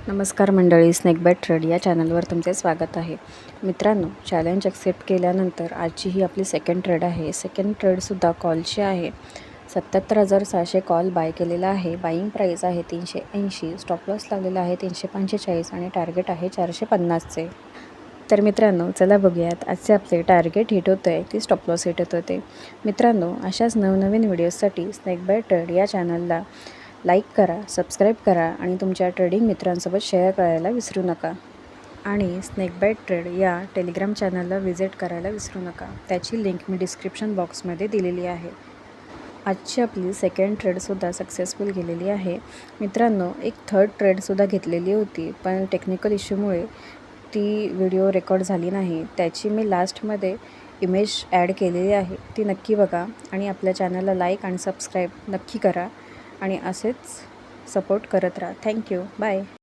नमस्कार मंडळी, snake bye trade या चॅनलवर तुमचे स्वागत आहे. मित्रांनो, चॅलेंज ॲक्सेप्ट केल्यानंतर आजची ही आपली सेकंड ट्रेड आहे. सेकंड ट्रेडसुद्धा कॉलची आहे. 77,600 कॉल बाय केलेला आहे. बाईंग प्राईस आहे 380, स्टॉप लॉस लागलेला आहे 345 आणि टार्गेट आहे 450चे. तर मित्रांनो, चला बघूयात आजचे आपले टार्गेट हिट होतं आहे की स्टॉप लॉस हिट होत होते. मित्रांनो, अशाच नवनवीन व्हिडिओजसाठी स्नेक बाय ट्रेड या चॅनलला लाईक करा, सबस्क्राईब करा आणि तुमच्या ट्रेडिंग मित्रांसोबत शेअर करायला विसरू नका. आणि स्नेक बाय ट्रेड या टेलिग्राम चॅनलला व्हिजिट करायला विसरू नका. त्याची लिंक मी डिस्क्रिप्शन बॉक्समध्ये दिलेली आहे. आजची आपली सेकंड ट्रेडसुद्धा सक्सेसफुल गेलेली आहे. मित्रांनो, एक थर्ड ट्रेडसुद्धा घेतलेली होती, पण टेक्निकल इश्यूमुळे ती व्हिडिओ रेकॉर्ड झाली नाही. त्याची मी लास्टमध्ये इमेज ॲड केलेली आहे, ती नक्की बघा आणि आपल्या चॅनलला लाईक आणि सबस्क्राईब नक्की करा आणि असेच सपोर्ट करत राहा. थँक्यू. बाय.